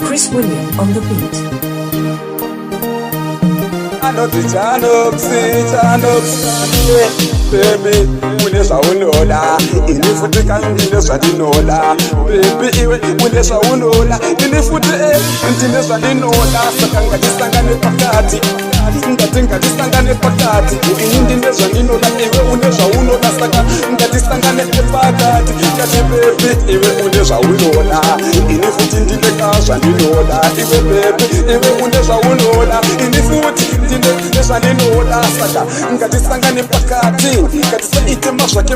Chris William on the beat. Baby, unesa unola, inifuti kanginesa dinola. Baby, iwe unesa unola, inifuti ndinesa dinola. Sakanga disangane pakati, ngatinga disangane pakati. Ndinesa dinola, iwe unesa unola. Sakanga disangane pakati. Kati baby, iwe unesa unola, inifuti ndinesa dinola. Iwe baby, iwe unesa unola, inifuti ndinesa dinola. Sakanga disangane pakati. Katisa ite maswake,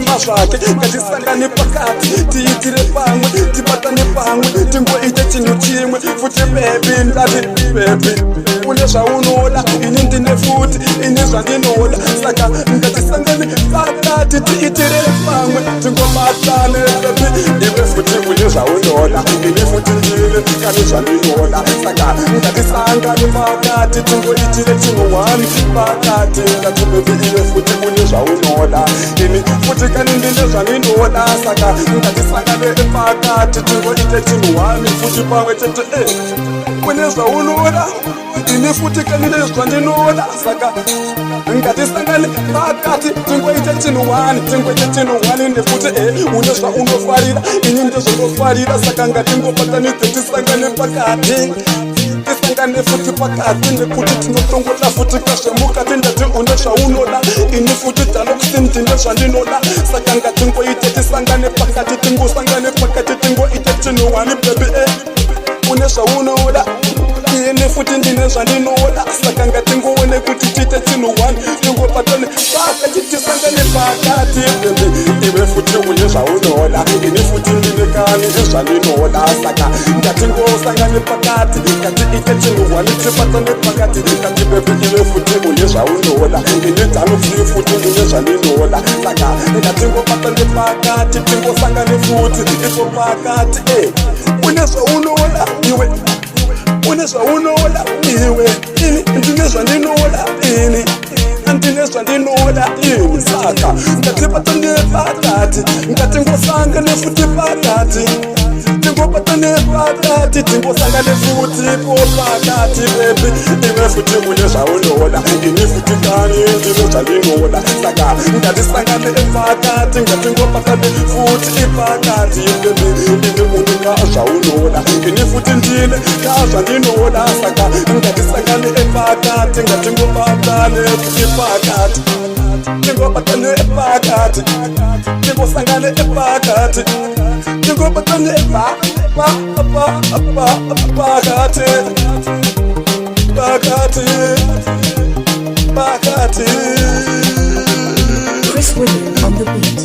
katisangane pakati. Tiitire pamwe, tibatane pamwe. Tingo ite chinu chimwe, futi baby ndati baby. Unesa unola, ini ndine futi, ini zvandinoda. Saka ngatisangane pakati, tiitire pamwe. Tingo batane baby, iwe futi unesa unola, ini futi ndine kani zvandinoda. Saka ngatisangane pakati, tingo itire chinu wani pakati. Ngati baby iwe futi unesa unola. Ini futi kani ndine zvandinoda. Saka ngatisangane pakati, tingo ite chinu wani futi pamwe chete unesa unola. Ini futi kani ndine zvandinoda. Saka ngatisangane pakati, tingo ite chinu wani, tingo ite chinu wani. Nefuti unesa unofarira, ini ndezvonofarira. Saka ngatingobatane tisangane pakati. Tisangane futi pakati, nekuti tinotongota futi kashamukati. Ndati unesa unoda, ini futi tanokuti ndine zvandinoda. Saka ngatingoite tisangane pakati, tingosangane pakati, tingoite chinu wani baby unesa unoda. Ini futi ndine zvandinoda. Saka ngatingoone kuti tiite chinu wani, tingobatane pakati, tisangane pakati baby. Iwe futi unesa unoda, ini futi ndine kani zvandinoda. Saka ngatingosangane pakati, ngati ite chinu wani, tibatane pakati. Ngati baby iwe futi unesa unoda, ini ndanokuti futi ndine zvandinoda. Saka ngatingobatane pakati, tingosangane futi ipo pakati. Unesa unoda iwe, unesa unoda iwe, ini ndine zvandinoda. Ini ndine zvandinoda ini. Saka ngatibatane pakati, ngatingosangane futi pakati. Tingobatane pakati, tingosangane futi po pakati baby. Iwe futi unesa unoda, ini futi kani ndine zvandinoda. Saka ngatisangane pakati, ngatingobatane futi pakati baby. Iwe unika zvaunoda, ini futi ndine zvandinoda. Saka ngatisangane pakati, ngatingobatane futi pakati. Tingobatane pakati, tingosangane pakati. Tingobatane pakati. Chris William on the beat.